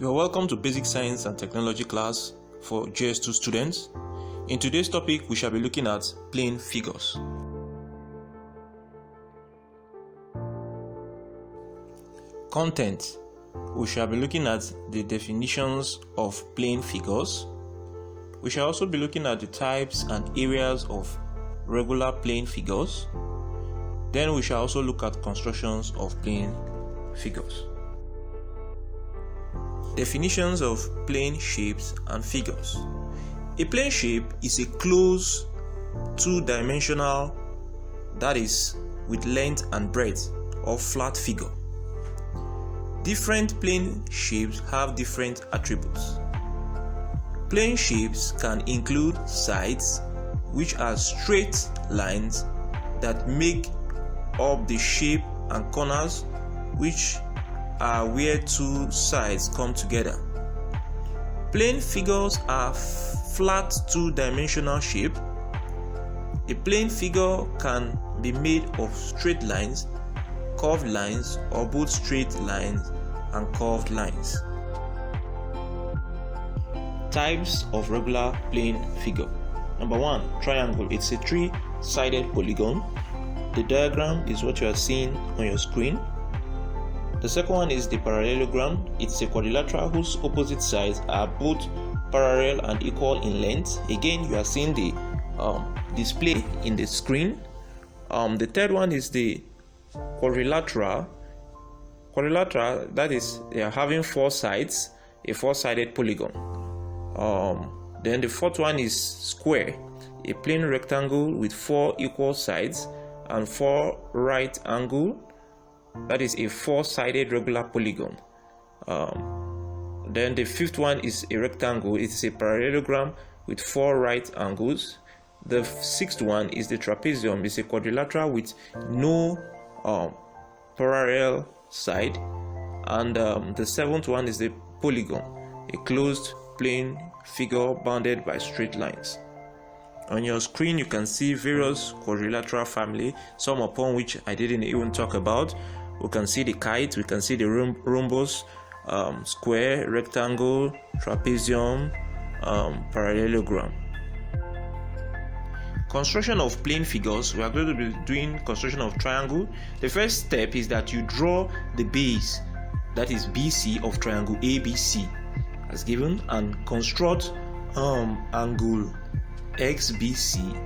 You are welcome to Basic Science and Technology class for JS2 students. In today's topic, we shall be looking at plane figures. Content. We shall be looking at the definitions of plane figures. We shall also be looking at the types and areas of regular plane figures. Then we shall also look at constructions of plane figures. Definitions of plane shapes and figures. A plane shape is a closed two-dimensional, that is, with length and breadth, or flat figure. Different plane shapes have different attributes. Plane shapes can include sides, which are straight lines that make up the shape, and corners, which are where two sides come together. Plane figures are flat two-dimensional shape. A plane figure can be made of straight lines, curved lines, or both straight lines and curved lines. Types of regular plane figure. Number 1, triangle. It's a three-sided polygon. The diagram is what you are seeing on your screen. The second one is the parallelogram. It's a quadrilateral whose opposite sides are both parallel and equal in length. Again, you are seeing the display in the screen. The third one is the quadrilateral. Quadrilateral, that is, they are having four sides, a four-sided polygon. Then the fourth one is square, a plain rectangle with four equal sides and four right angle. That is a four-sided regular polygon. Then the fifth one is a rectangle. It's a parallelogram with four right angles. The sixth one is the trapezium. It's a quadrilateral with no parallel side. And the seventh one is the polygon, a closed plane figure bounded by straight lines. On your screen, you can see various quadrilateral family, some upon which I didn't even talk about. We can see the kite, we can see the rhombus, square, rectangle, trapezium, parallelogram. Construction of plane figures. We are going to be doing construction of triangle. The first step is that you draw the base, that is BC of triangle ABC as given, and construct angle XBC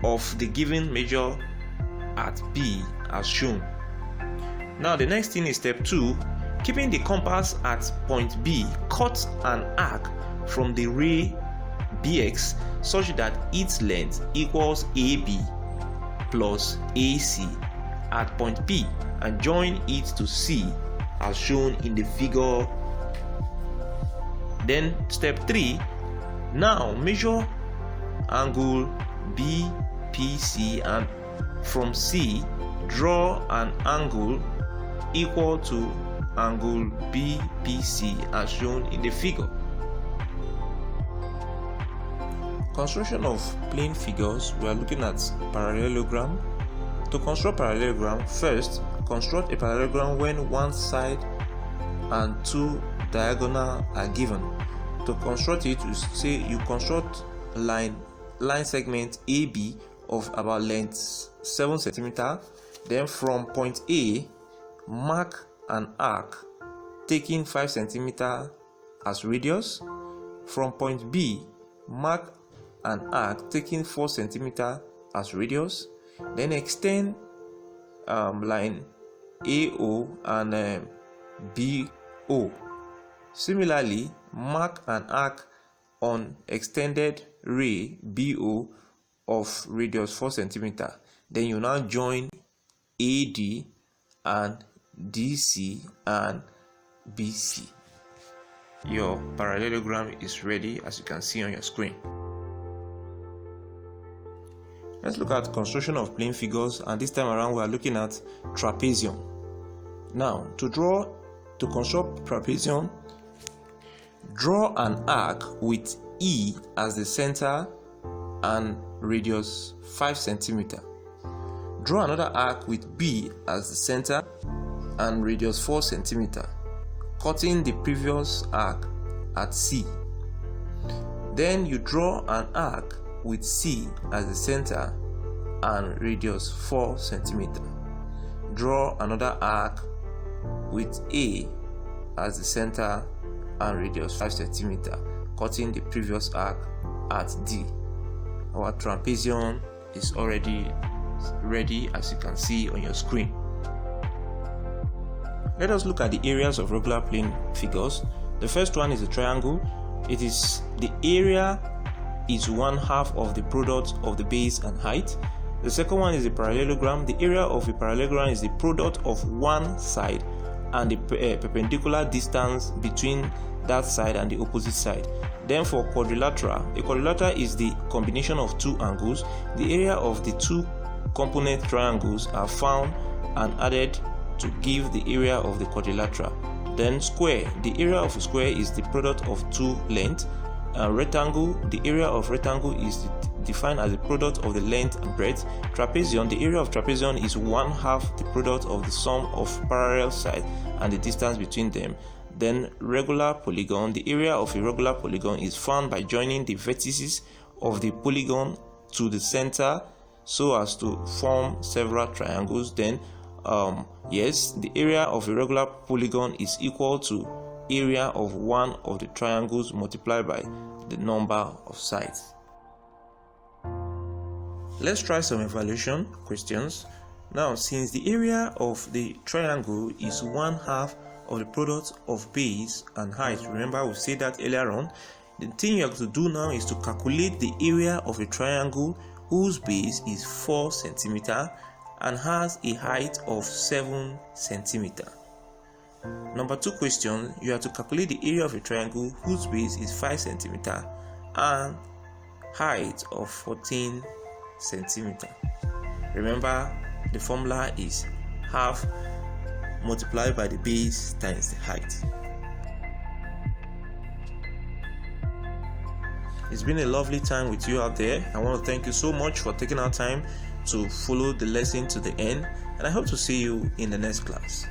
of the given measure at B as shown. Now the next thing is step 2. Keeping the compass at point B, cut an arc from the ray BX such that its length equals AB plus AC at point P and join it to C as shown in the figure. Then step 3. Now measure angle BPC and from C draw an angle equal to angle BPC as shown in the figure. Construction of plane figures. We are looking at parallelogram. To construct parallelogram, first construct a parallelogram when one side and two diagonal are given. To construct it, you say you construct line segment AB of about length 7 cm. Then from point A, mark an arc taking 5 cm as radius. From point B, mark an arc taking 4 cm as radius. Then extend line AO and BO. Similarly, mark an arc on extended ray BO of radius 4 cm. Then you now join AD and DC and BC. Your parallelogram is ready, as you can see on your screen. Let's look at construction of plane figures, and this time around we are looking at trapezium. Now, to construct trapezium, draw an arc with E as the center and radius 5 cm. Draw another arc with B as the center and radius 4 cm. cutting the previous arc at C. Then you draw an arc with C as the center and radius 4 cm. Draw another arc with A as the center and radius 5 cm, cutting the previous arc at D. Our trapezium is already ready, as you can see on your screen. Let us look at the areas of regular plane figures. The first one is a triangle. It is the area is 1/2 of the product of the base and height. The second one is a parallelogram. The area of a parallelogram is the product of one side and the perpendicular distance between that side and the opposite side. Then for quadrilateral, a quadrilateral is the combination of two angles. The area of the two component triangles are found and added to give the area of the quadrilateral. Then square, the area of a square is the product of two lengths. Rectangle, the area of rectangle is defined as the product of the length and breadth. Trapezium, the area of trapezium is 1/2 the product of the sum of parallel sides and the distance between them. Then regular polygon, the area of a regular polygon is found by joining the vertices of the polygon to the center so as to form several triangles. Then yes, the area of a regular polygon is equal to area of one of the triangles multiplied by the number of sides. Let's try some evaluation questions. Now, since the area of the triangle is 1/2 of the product of base and height, remember we said that earlier on, the thing you have to do now is to calculate the area of a triangle whose base is 4 cm and has a height of 7 cm. Number 2 question, you have to calculate the area of a triangle whose base is 5 cm and height of 14 cm. Remember, the formula is half multiplied by the base times the height. It's been a lovely time with you out there. I want to thank you so much for taking our time to follow the lesson to the end, and I hope to see you in the next class.